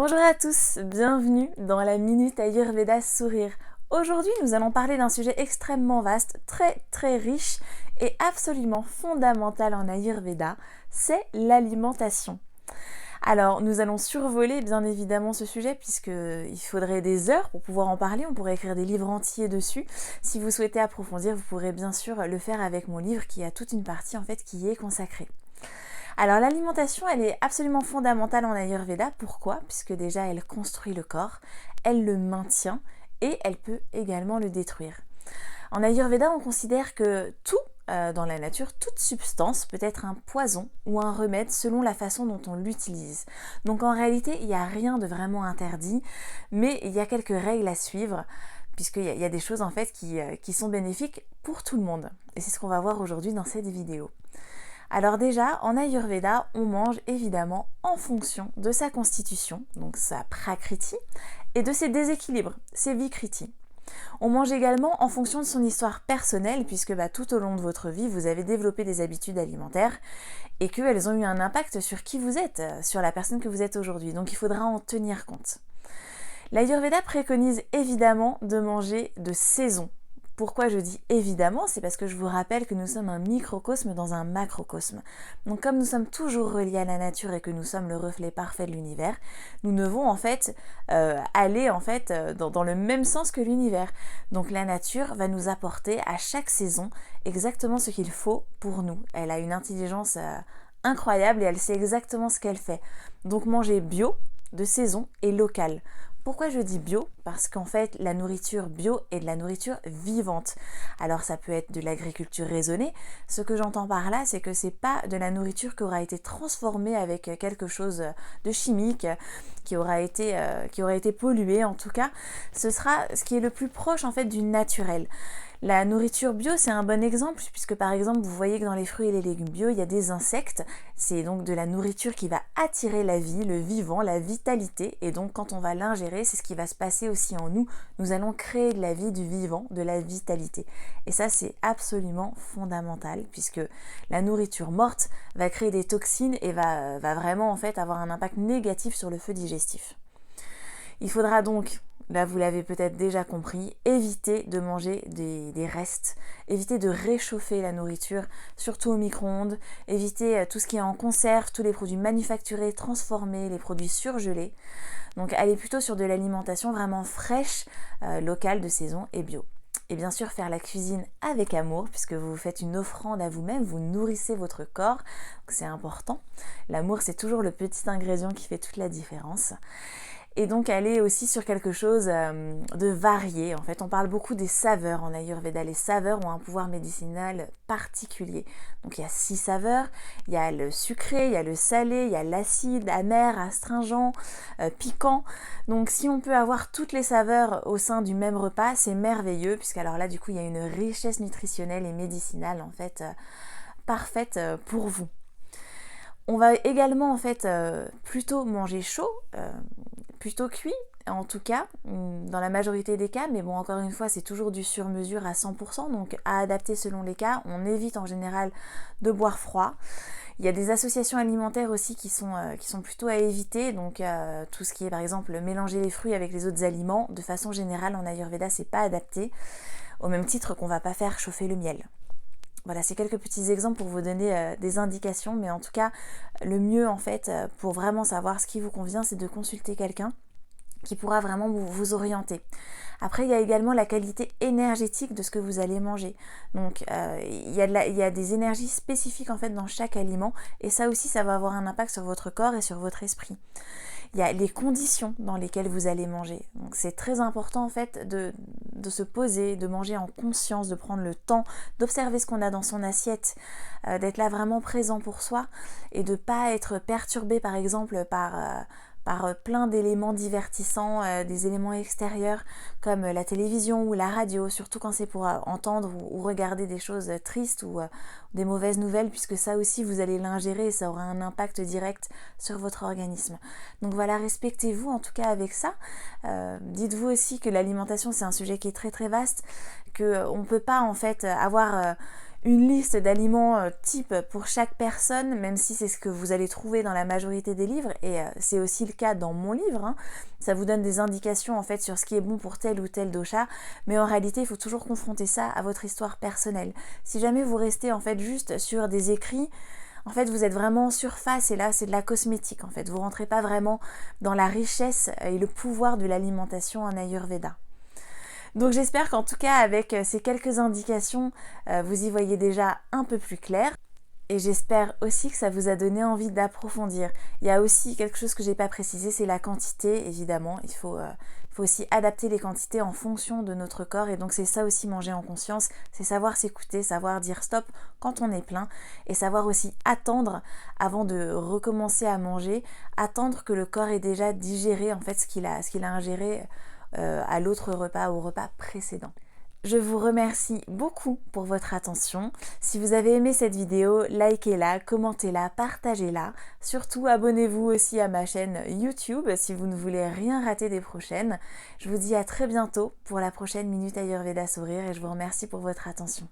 Bonjour à tous, bienvenue dans la Minute Ayurveda Sourire. Aujourd'hui, nous allons parler d'un sujet extrêmement vaste, très riche et absolument fondamental en Ayurveda, c'est l'alimentation. Alors, nous allons survoler bien évidemment ce sujet puisqu'il faudrait des heures pour pouvoir en parler, on pourrait écrire des livres entiers dessus. Si vous souhaitez approfondir, vous pourrez bien sûr le faire avec mon livre qui a toute une partie en fait qui y est consacrée. Alors l'alimentation, elle est absolument fondamentale en Ayurveda. Pourquoi ? Puisque déjà, elle construit le corps, elle le maintient et elle peut également le détruire. En Ayurveda, on considère que tout dans la nature, toute substance peut être un poison ou un remède selon la façon dont on l'utilise. Donc en réalité, il n'y a rien de vraiment interdit, mais il y a quelques règles à suivre puisqu'il y a des choses en fait qui sont bénéfiques pour tout le monde. Et c'est ce qu'on va voir aujourd'hui dans cette vidéo. Alors déjà, en Ayurveda, on mange évidemment en fonction de sa constitution, donc sa prakriti, et de ses déséquilibres, ses vikriti. On mange également en fonction de son histoire personnelle, puisque tout au long de votre vie, vous avez développé des habitudes alimentaires et qu'elles ont eu un impact sur qui vous êtes, sur la personne que vous êtes aujourd'hui. Donc il faudra en tenir compte. L'Ayurveda préconise évidemment de manger de saison. Pourquoi je dis évidemment ? C'est parce que je vous rappelle que nous sommes un microcosme dans un macrocosme. Donc comme nous sommes toujours reliés à la nature et que nous sommes le reflet parfait de l'univers, nous devons en fait aller dans le même sens que l'univers. Donc la nature va nous apporter à chaque saison exactement ce qu'il faut pour nous. Elle a une intelligence incroyable et elle sait exactement ce qu'elle fait. Donc manger bio, de saison et local. Pourquoi je dis bio ? Parce qu'en fait, la nourriture bio est de la nourriture vivante. Alors ça peut être de l'agriculture raisonnée. Ce que j'entends par là, c'est que c'est pas de la nourriture qui aura été transformée avec quelque chose de chimique, qui aura été polluée en tout cas. Ce sera ce qui est le plus proche en fait du naturel. La nourriture bio, c'est un bon exemple puisque par exemple, vous voyez que dans les fruits et les légumes bio, il y a des insectes. C'est donc de la nourriture qui va attirer la vie, le vivant, la vitalité. Et donc quand on va l'ingérer, c'est ce qui va se passer aussi en nous. Nous allons créer de la vie, du vivant, de la vitalité. Et ça, c'est absolument fondamental puisque la nourriture morte va créer des toxines et va vraiment en fait avoir un impact négatif sur le feu digestif. Il faudra donc, là vous l'avez peut-être déjà compris, éviter de manger des restes, éviter de réchauffer la nourriture, surtout au micro-ondes, éviter tout ce qui est en conserve, tous les produits manufacturés, transformés, les produits surgelés. Donc allez plutôt sur de l'alimentation vraiment fraîche, locale, de saison et bio. Et bien sûr faire la cuisine avec amour puisque vous faites une offrande à vous-même, vous nourrissez votre corps, donc c'est important. L'amour c'est toujours le petit ingrédient qui fait toute la différence. Et donc aller aussi sur quelque chose de varié. En fait, on parle beaucoup des saveurs en Ayurveda. Les saveurs ont un pouvoir médicinal particulier. Donc il y a 6 saveurs. Il y a le sucré, il y a le salé, il y a l'acide, amer, astringent, piquant. Donc si on peut avoir toutes les saveurs au sein du même repas, c'est merveilleux. Puisqu'alors là, du coup, il y a une richesse nutritionnelle et médicinale en fait parfaite pour vous. On va également en fait plutôt manger chaud, plutôt cuit en tout cas, dans la majorité des cas, mais bon encore une fois c'est toujours du sur-mesure à 100%, donc à adapter selon les cas. On évite en général de boire froid. Il y a des associations alimentaires aussi qui sont plutôt à éviter, donc tout ce qui est par exemple mélanger les fruits avec les autres aliments, de façon générale en Ayurveda c'est pas adapté, au même titre qu'on va pas faire chauffer le miel. Voilà, c'est quelques petits exemples pour vous donner des indications, mais en tout cas, le mieux en fait, pour vraiment savoir ce qui vous convient, c'est de consulter quelqu'un qui pourra vraiment vous orienter. Après, il y a également la qualité énergétique de ce que vous allez manger. Donc, il y a des énergies spécifiques en fait dans chaque aliment, et ça aussi, ça va avoir un impact sur votre corps et sur votre esprit. Il y a les conditions dans lesquelles vous allez manger. Donc c'est très important en fait de se poser, de manger en conscience, de prendre le temps, d'observer ce qu'on a dans son assiette, d'être là vraiment présent pour soi et de ne pas être perturbé par exemple par plein d'éléments divertissants, des éléments extérieurs comme la télévision ou la radio, surtout quand c'est pour entendre ou regarder des choses tristes ou des mauvaises nouvelles, puisque ça aussi vous allez l'ingérer et ça aura un impact direct sur votre organisme. Donc voilà, respectez-vous en tout cas avec ça. Dites-vous aussi que l'alimentation c'est un sujet qui est très vaste, qu'on ne peut pas en fait avoir une liste d'aliments type pour chaque personne, même si c'est ce que vous allez trouver dans la majorité des livres, et c'est aussi le cas dans mon livre, hein. Ça vous donne des indications en fait sur ce qui est bon pour tel ou tel dosha, mais en réalité il faut toujours confronter ça à votre histoire personnelle. Si jamais vous restez en fait juste sur des écrits, en fait vous êtes vraiment en surface et là c'est de la cosmétique en fait, vous rentrez pas vraiment dans la richesse et le pouvoir de l'alimentation en Ayurveda. Donc j'espère qu'en tout cas avec ces quelques indications, vous y voyez déjà un peu plus clair. Et j'espère aussi que ça vous a donné envie d'approfondir. Il y a aussi quelque chose que j'ai pas précisé, c'est la quantité, évidemment. Il faut aussi adapter les quantités en fonction de notre corps. Et donc c'est ça aussi manger en conscience, c'est savoir s'écouter, savoir dire stop quand on est plein. Et savoir aussi attendre avant de recommencer à manger, attendre que le corps ait déjà digéré en fait ce qu'il a ingéré à l'autre repas, au repas précédent. Je vous remercie beaucoup pour votre attention. Si vous avez aimé cette vidéo, likez-la, commentez-la, partagez-la. Surtout, abonnez-vous aussi à ma chaîne YouTube si vous ne voulez rien rater des prochaines. Je vous dis à très bientôt pour la prochaine Minute Ayurveda Sourire et je vous remercie pour votre attention.